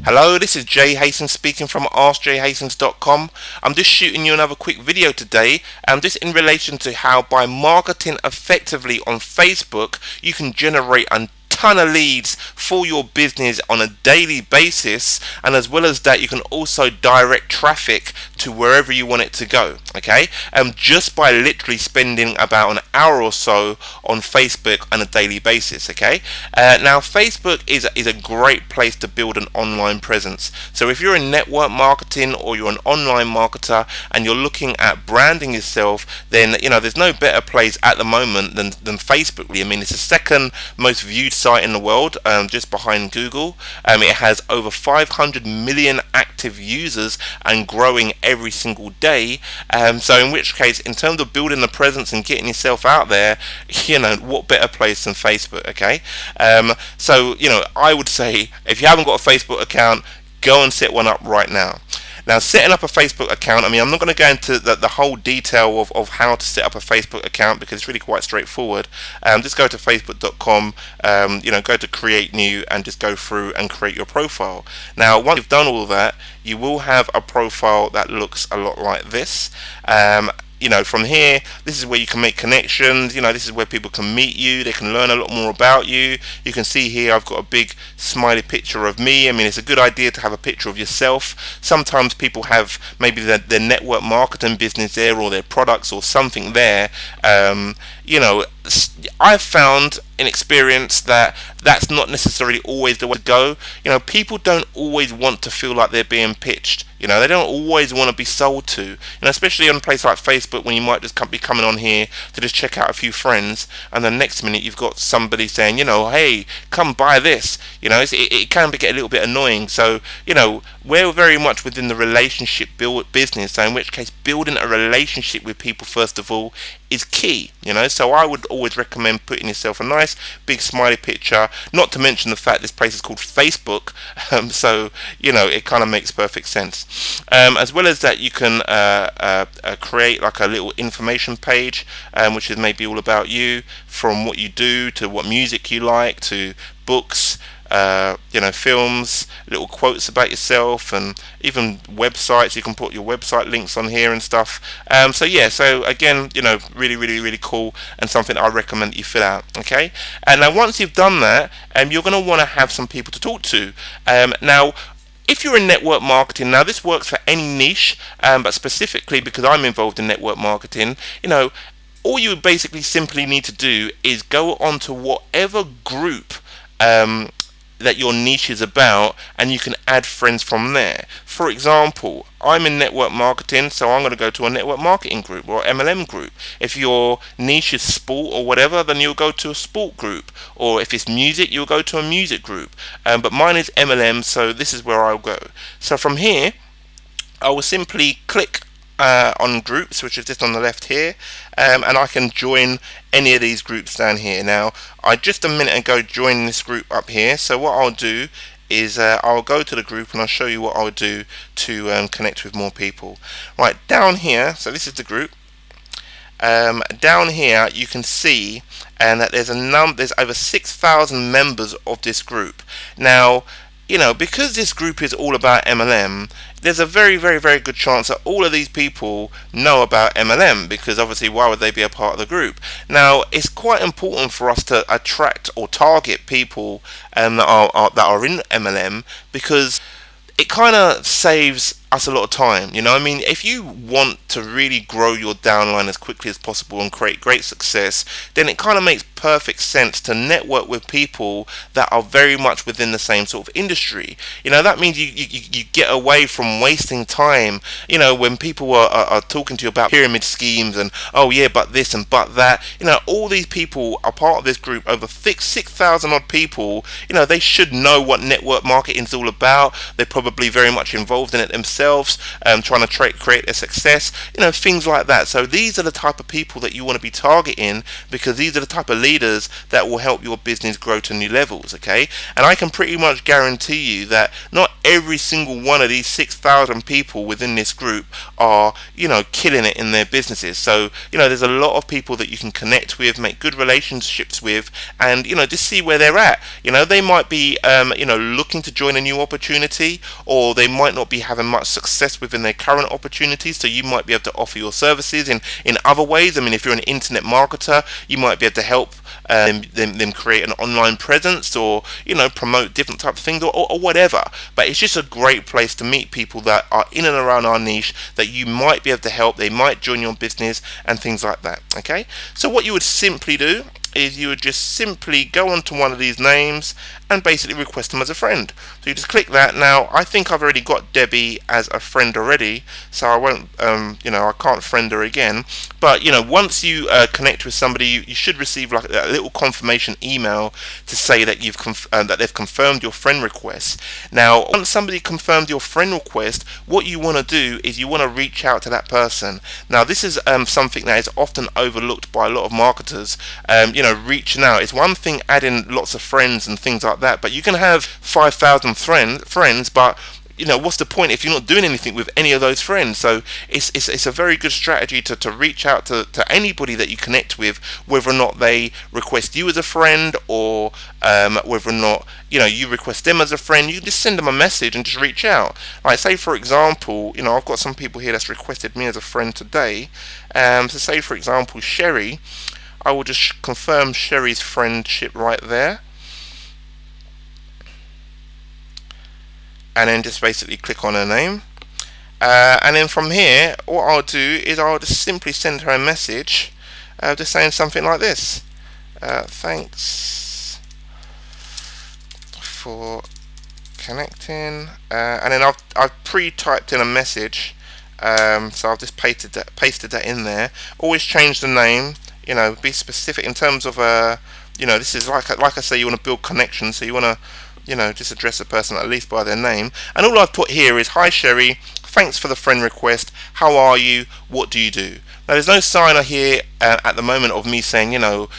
Hello, this is Jay Hastings speaking from AskJayHastings.com. I'm just shooting you another quick video today, just in relation to how by marketing effectively on Facebook, you can generate a ton of leads for your business on a daily basis, and as well as that, you can also direct traffic to wherever you want it to go. Okay, just by literally spending about an hour or so on Facebook on a daily basis. Okay, now Facebook is a great place to build an online presence. So if you're in network marketing or you're an online marketer and you're looking at branding yourself, then there's no better place at the moment than Facebook. I mean, it's the second most viewed site in the world, just behind Google. It has over 500 million active users and growing every single day. So in which case, in terms of building the presence and getting yourself out there, what better place than Facebook? Okay, so I would say if you haven't got a Facebook account, go and set one up right now. Now, setting up a Facebook account, I'm not going to go into the whole detail of how to set up a Facebook account because it's really quite straightforward. Just go to facebook.com, go to create new and just go through and create your profile. Now, once you've done all that, you will have a profile that looks a lot like this. From here, this is where you can make connections. This is where people can meet you. They can learn a lot more about you. You can see here I've got a big smiley picture of me. It's a good idea to have a picture of yourself. Sometimes people have maybe their network marketing business there, or their products or something there. I've found in experience that that's not necessarily always the way to go. People don't always want to feel like they're being pitched. They don't always want to be sold to. Especially on a place like Facebook, when you might just be coming on here to just check out a few friends, and the next minute you've got somebody saying, hey, come buy this. It can get a little bit annoying. So, we're very much within the relationship build business. So in which case, building a relationship with people first of all is key. So I would always recommend putting yourself a nice big smiley picture. Not to mention the fact this place is called Facebook, so it kind of makes perfect sense. As well as that, you can create like a little information page, which is maybe all about you, from what you do to what music you like to books, films, little quotes about yourself, and even websites. You can put your website links on here and stuff. So again, really cool, and something I recommend that you fill out. Okay, and now once you've done that, you're going to want to have some people to talk to. Now, if you're in network marketing, now this works for any niche, but specifically because I'm involved in network marketing, all you basically simply need to do is go onto whatever group that your niche is about, and you can add friends from there. For example, I'm in network marketing, so I'm going to go to a network marketing group or MLM group. If your niche is sport or whatever, then you'll go to a sport group, or if it's music, you'll go to a music group. But mine is MLM, so this is where I'll go. So from here, I will simply click on groups, which is just on the left here, and I can join any of these groups down here. Now, I just a minute ago joined this group up here, so what I'll do is I'll go to the group and I'll show you what I'll do to connect with more people. Right, down here, so this is the group. Down here you can see that there's over 6,000 members of this group. Now, because this group is all about MLM, there's a very good chance that all of these people know about MLM, because obviously why would they be a part of the group? Now, it's quite important for us to attract or target people that are in MLM, because it kind of saves us a lot of time. If you want to really grow your downline as quickly as possible and create great success, then it kind of makes perfect sense to network with people that are very much within the same sort of industry. That means you get away from wasting time, when people are talking to you about pyramid schemes and, oh yeah, but this and but that. All these people are part of this group, over 6,000 odd people. They should know what network marketing is all about. They're probably very much involved in it themselves. themselves, trying to create a success, things like that. So these are the type of people that you want to be targeting, because these are the type of leaders that will help your business grow to new levels, okay? And I can pretty much guarantee you that not every single one of these 6,000 people within this group are, killing it in their businesses. So, there's a lot of people that you can connect with, make good relationships with, and, just see where they're at. They might be, looking to join a new opportunity, or they might not be having much success within their current opportunities. So you might be able to offer your services in other ways. I mean, if you're an internet marketer, you might be able to help them create an online presence, or promote different types of things, or whatever. But it's just a great place to meet people that are in and around our niche that you might be able to help. They might join your business and things like that. Okay, so what you would simply do is you would just simply go onto one of these names and basically request them as a friend. So you just click that. Now I think I've already got Debbie as a friend already, so I won't I can't friend her again. But once you connect with somebody, you should receive like a little confirmation email to say that you've that they've confirmed your friend request. Now once somebody confirmed your friend request, what you want to do is you want to reach out to that person. Now this is something that is often overlooked by a lot of marketers. Reaching out, it's one thing adding lots of friends and things like that, but you can have 5,000 friends, but what's the point if you're not doing anything with any of those friends? So it's a very good strategy to reach out to anybody that you connect with, whether or not they request you as a friend, or whether or not you request them as a friend. You just send them a message and just reach out. Like, say for example, I've got some people here that's requested me as a friend today. So say for example Sherry, I will just confirm Sherry's friendship right there, and then just basically click on her name, and then from here what I'll do is I'll just simply send her a message, just saying something like this: thanks for connecting, and then I've pre-typed in a message, so I've just pasted that in there. Always change the name, be specific in terms of this is like I say, you want to build connections, so you want to just address a person at least by their name. And all I've put here is, hi Sherry, thanks for the friend request, how are you, what do you do? Now there's no sign here at the moment of me saying,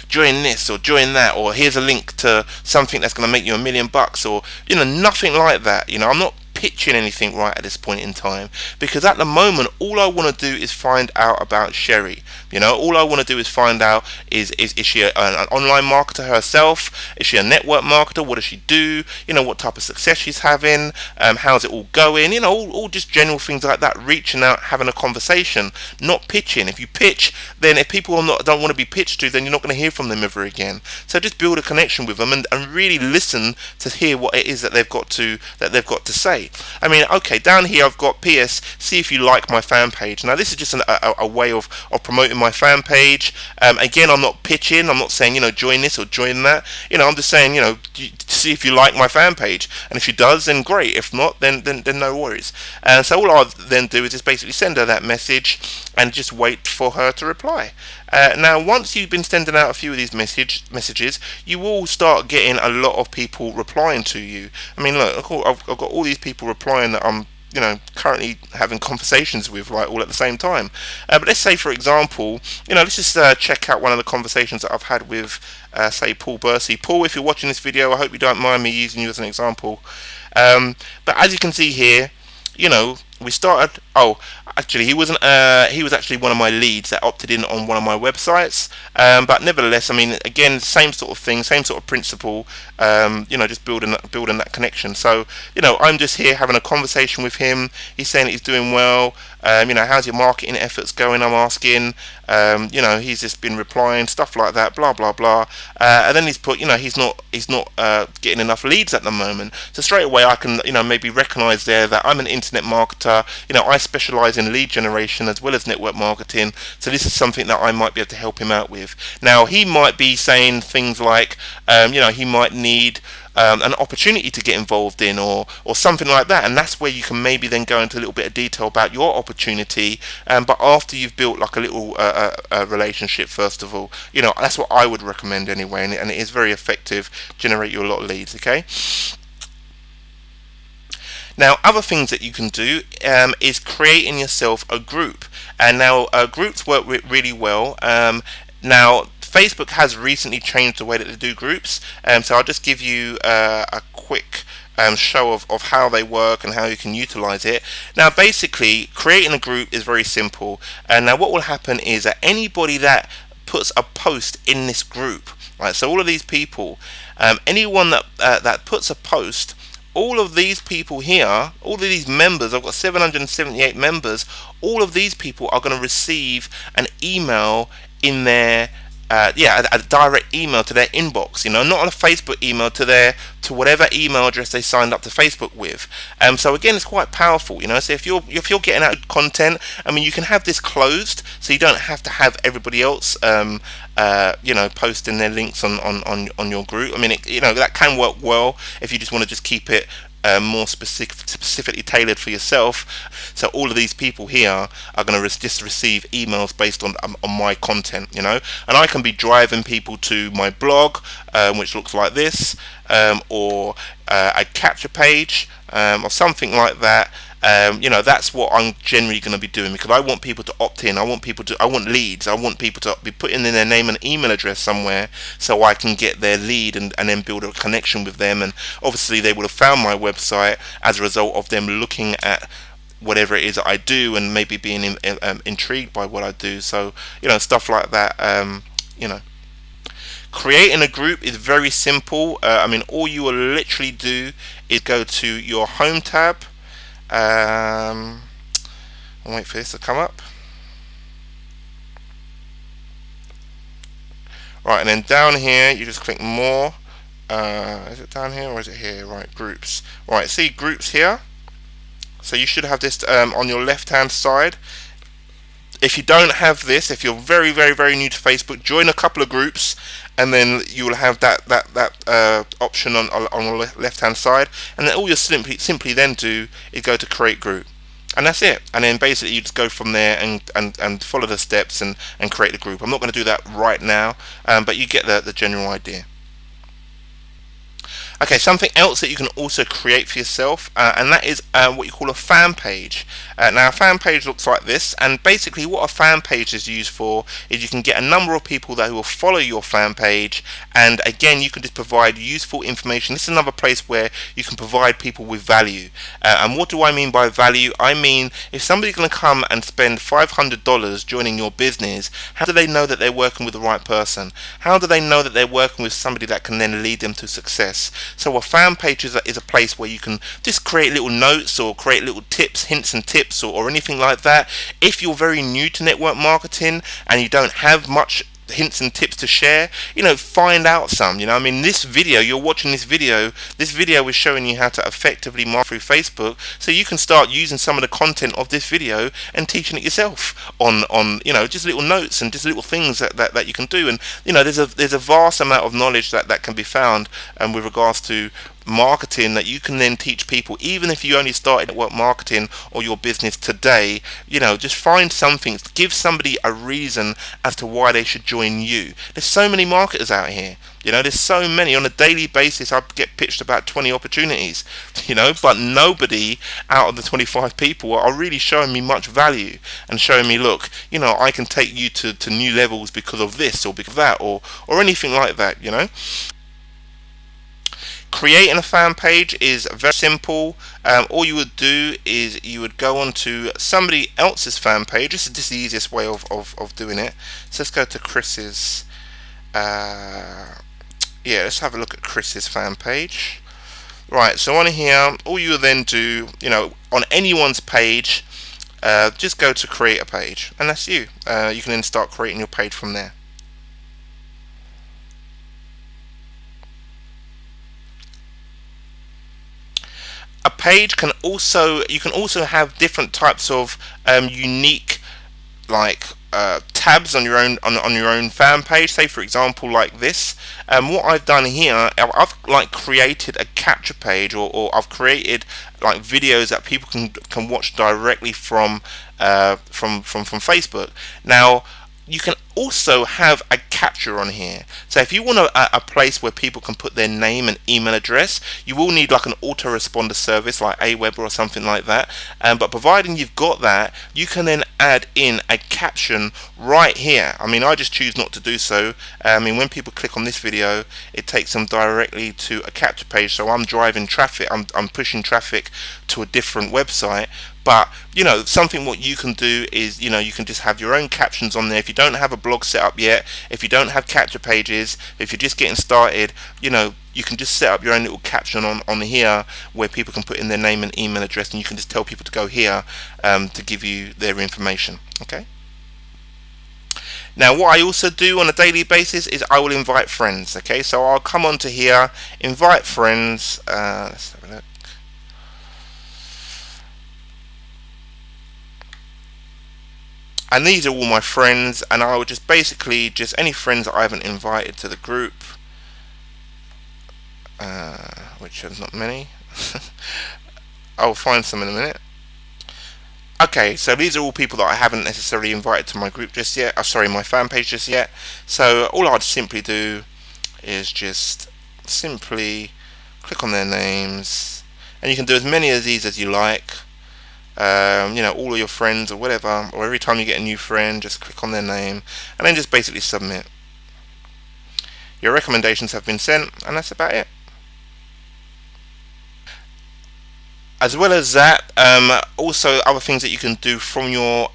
join this or join that, or here's a link to something that's going to make you $1 million, or nothing like that. I'm not pitching anything right at this point in time, because at the moment all I want to do is find out about Sherry. All I want to do is find out is she an online marketer herself? Is she a network marketer? What does she do? What type of success she's having? How's it all going? All just general things like that. Reaching out, having a conversation, not pitching. If you pitch, then if people don't want to be pitched to, then you're not going to hear from them ever again. So just build a connection with them, and really listen to hear what it is that they've got to say. I mean, okay, down here I've got PS, see if you like my fan page. Now this is just a way of promoting my fan page. Again, I'm not pitching, I'm not saying, join this or join that. I'm just saying, see if you like my fan page. And if she does, then great. If not, then no worries. And so all I'll then do is just basically send her that message and just wait for her to reply. Now once you've been sending out a few of these messages, you will start getting a lot of people replying to you. I mean, look, I've got all these people replying that I'm currently having conversations with, like, all at the same time. But let's say for example, let's just check out one of the conversations that I've had with say Paul Bursey. Paul, if you're watching this video, I hope you don't mind me using you as an example. But as you can see here, we started. Oh, actually, he wasn't. He was actually one of my leads that opted in on one of my websites. But nevertheless, I mean, again, same sort of thing, same sort of principle. Just building that connection. So, I'm just here having a conversation with him. He's saying that he's doing well. How's your marketing efforts going? I'm asking. He's just been replying, stuff like that, blah blah blah. And then he's put, he's not getting enough leads at the moment. So straight away I can, maybe recognize there that I'm an internet marketer. I specialize in lead generation as well as network marketing. So this is something that I might be able to help him out with. Now he might be saying things like, he might need an opportunity to get involved in, or something like that, and that's where you can maybe then go into a little bit of detail about your opportunity, but after you've built like a little relationship first of all. That's what I would recommend anyway, and it is very effective, generate you a lot of leads. Okay, Now, other things that you can do is creating yourself a group. And now groups work really well. Now, Facebook has recently changed the way that they do groups, so I'll just give you a quick show of how they work and how you can utilize it. Now, basically, creating a group is very simple. And now what will happen is that anybody that puts a post in this group, right? So all of these people, anyone that puts a post, all of these people here, all of these members, I've got 778 members, all of these people are going to receive an email in their a direct email to their inbox, not a Facebook email to whatever email address they signed up to Facebook with. So again, it's quite powerful, so if you're getting out content, I mean, you can have this closed, so you don't have to have everybody else posting their links on your group. I mean, that can work well if you just want to just keep it more specifically tailored for yourself. So all of these people here are going to just receive emails based on my content, and I can be driving people to my blog, which looks like this, or a capture page, or something like that. That's what I'm generally going to be doing, because I want people to opt in. I want leads. I want people to be putting in their name and email address somewhere, so I can get their lead and then build a connection with them. And obviously they would have found my website as a result of them looking at whatever it is that I do and maybe being intrigued by what I do. So stuff like that. Creating a group is very simple. I mean, all you will literally do is go to your home tab. I'll wait for this to come up. Right, and then down here you just click more. Is it down here or is it here? Right, groups. Right, see groups here. So you should have this on your left hand side. If you don't have this, if you're very new to Facebook, join a couple of groups, and then you will have that option on the left hand side. And then all you simply then do is go to create group, and that's it. And then basically you just go from there and follow the steps and create the group. I'm not going to do that right now, but you get the general idea. Okay, something else that you can also create for yourself, and that is what you call a fan page. Now, a fan page looks like this, and basically what a fan page is used for is you can get a number of people that will follow your fan page, and again, you can just provide useful information. This is another place where you can provide people with value. And what do I mean by value? I mean, if somebody's going to come and spend $500 joining your business, how do they know that they're working with the right person? How do they know that they're working with somebody that can then lead them to success? So a fan page is a place where you can just create little notes or create little tips, hints and tips, or anything like that. If you're very new to network marketing and you don't have much hints and tips to share, find out some. I mean, this video, you're watching this video is showing you how to effectively market through Facebook, so you can start using some of the content of this video and teaching it yourself on just little notes and just little things that you can do. And there's a vast amount of knowledge that can be found with regards to marketing that you can then teach people, even if you only started network marketing or your business today. Just find something, give somebody a reason as to why they should join you. There's so many marketers out here. There's so many. On a daily basis I get pitched about 20 opportunities, but nobody out of the 25 people are really showing me much value and showing me, look, I can take you to new levels because of this or because of that or anything like that. Creating a fan page is very simple. All you would do is you would go onto somebody else's fan page. This is just the easiest way of doing it. So let's go to Chris's. Let's have a look at Chris's fan page. Right, so on here, all you will then do, on anyone's page, just go to create a page, and that's you. You can then start creating your page from there. A page can also, you can also have different types of unique tabs on your own fan page. Say for example like this. What I've done here, I've created a capture page, or I've created videos that people can watch directly from Facebook. Now you can also have a capture on here. So if you want a place where people can put their name and email address, you will need like an autoresponder service like Aweber or something like that. But providing you've got that, you can then add in a caption right here. I mean, I just choose not to do so. I mean, when people click on this video, it takes them directly to a capture page. So I'm driving traffic, I'm pushing traffic to a different website. But you know, something what you can do is, you know, you can just have your own captions on there. If you don't have a blog set up yet, if you don't have capture pages, if you're just getting started, you know, you can just set up your own little caption on here where people can put in their name and email address, and you can just tell people to go here to give you their information. Okay. Now what I also do on a daily basis is I will invite friends. Okay, so I'll come onto here, invite friends. Let's have a look. And these are all my friends, and I will just basically just any friends that I haven't invited to the group, which is not many. I'll find some in a minute. Okay, so these are all people that I haven't necessarily invited to my group just yet. Sorry, my fan page just yet. So all I'd simply do is just simply click on their names, and you can do as many of these as you like. You know, all of your friends or whatever, or every time you get a new friend, just click on their name and then just basically submit. Your recommendations have been sent, and that's about it. As well as that, also other things that you can do from your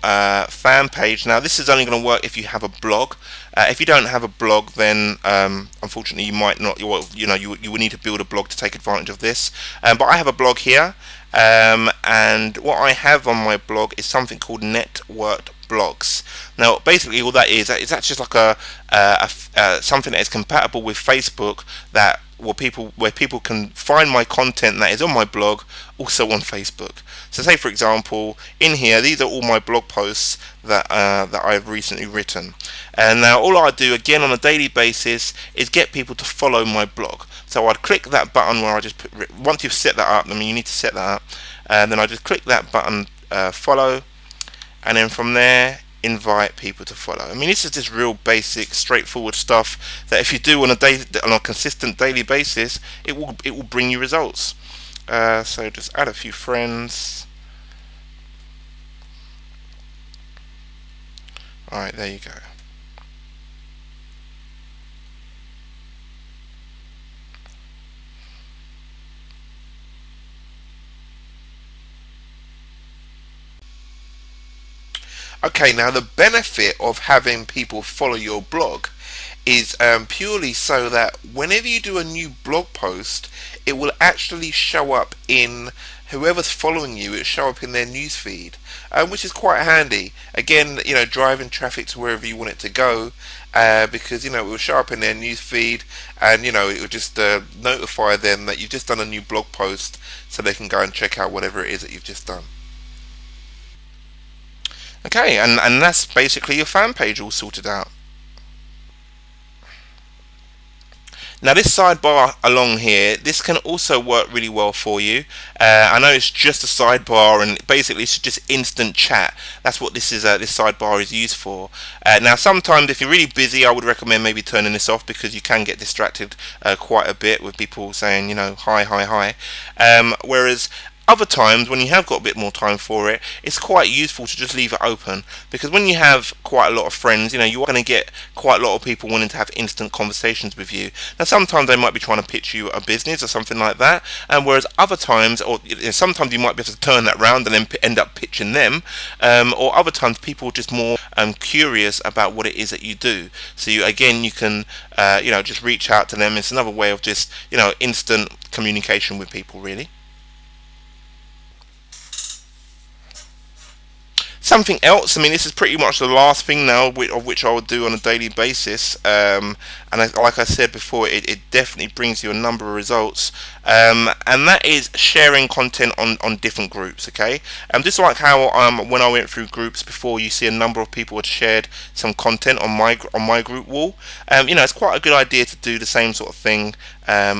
fan page. Now this is only going to work if you have a blog. If you don't have a blog, then unfortunately you might not. You will need to build a blog to take advantage of this. But I have a blog here, and what I have on my blog is something called networked blogs. Now basically all that is that's just like a something that is compatible with Facebook, that where people can find my content that is on my blog also on Facebook. So say for example, in here, these are all my blog posts that I've recently written, and now all I do again on a daily basis is get people to follow my blog. So I'd click that button where I just put, once you've set that up, I mean you need to set that up, and then I just click that button, follow, and then from there invite people to follow. I mean, this is just real basic, straightforward stuff that if you do on a consistent daily basis, it will bring you results. So just add a few friends. All right, there you go. Okay, now the benefit of having people follow your blog is purely so that whenever you do a new blog post, it will actually show up in whoever's following you. It'll show up in their newsfeed, which is quite handy. Again, you know, driving traffic to wherever you want it to go, because you know it will show up in their newsfeed, and you know it will just notify them that you've just done a new blog post, so they can go and check out whatever it is that you've just done. Okay, and that's basically your fan page all sorted out. Now this sidebar along here, this can also work really well for you. I know it's just a sidebar, and basically it's just instant chat. That's what this is. This sidebar is used for. Now sometimes if you're really busy, I would recommend maybe turning this off, because you can get distracted quite a bit with people saying, you know, hi, hi, hi. Whereas other times when you have got a bit more time for it, it's quite useful to just leave it open, because when you have quite a lot of friends, you know, you're going to get quite a lot of people wanting to have instant conversations with you. Now sometimes they might be trying to pitch you a business or something like that, and whereas other times, or you know, sometimes you might be able to turn that round and then end up pitching them, or other times people are just more curious about what it is that you do. So you can you know, just reach out to them. It's another way of just, you know, instant communication with people, really. Something else, I mean, this is pretty much the last thing now of which I would do on a daily basis, and like I said before, it definitely brings you a number of results, and that is sharing content on different groups. Okay, just like how when I went through groups before, you see a number of people had shared some content on my group wall. You know, it's quite a good idea to do the same sort of thing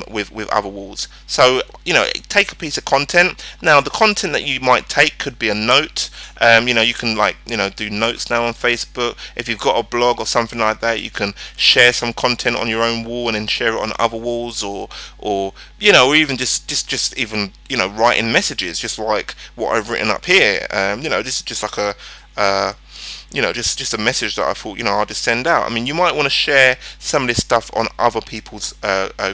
with other walls. So you know, take a piece of content. Now the content that you might take could be a note. You know, you can, like, do notes now on Facebook. If you've got a blog or something like that, you can share some content on your own wall and then share it on other walls, or or even just even writing messages, just like what I've written up here. This is just like a just a message that I thought, I'll just send out. I mean, you might want to share some of this stuff on other people's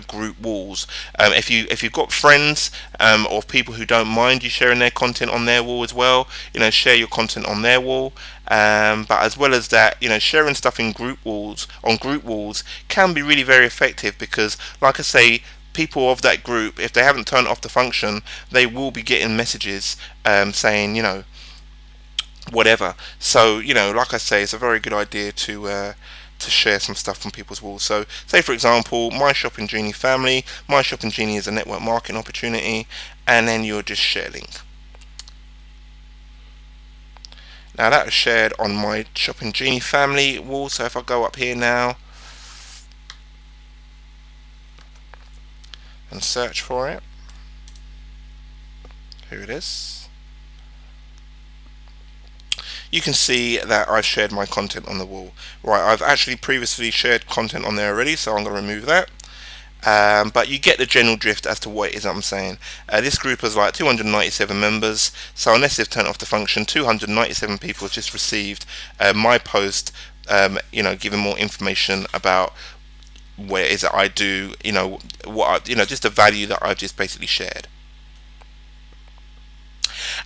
group walls. If you've got friends or people who don't mind you sharing their content on their wall as well, share your content on their wall. But as well as that, sharing stuff in group walls, can be really very effective, because, like I say, people of that group, if they haven't turned off the function, they will be getting messages saying, whatever. So, like I say, it's a very good idea to share some stuff from people's walls. So, say for example, my Shopping Genie family. My Shopping Genie is a network marketing opportunity, and then you'll just share link. Now that was shared on my Shopping Genie family wall. So if I go up here now and search for it, here it is. You can see that I've shared my content on the wall. Right, I've actually previously shared content on there already, so I'm going to remove that. But you get the general drift as to what it is I'm saying. This group has like 297 members, so unless they've turned off the function, 297 people have just received my post, giving more information about what it is that I do, just the value that I've just basically shared.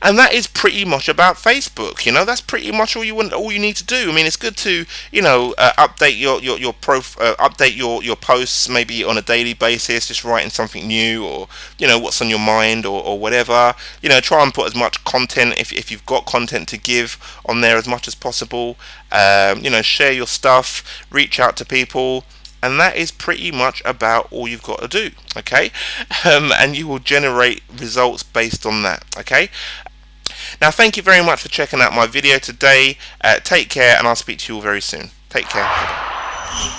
And that is pretty much about Facebook. That's pretty much all you need to do. I mean, it's good to update your posts maybe on a daily basis, just writing something new, or what's on your mind, or whatever. Try and put as much content, if you've got content to give, on there as much as possible. Share your stuff, reach out to people. And that is pretty much about all you've got to do, okay? And you will generate results based on that, okay? Now, thank you very much for checking out my video today. Take care, and I'll speak to you all very soon. Take care. Bye-bye.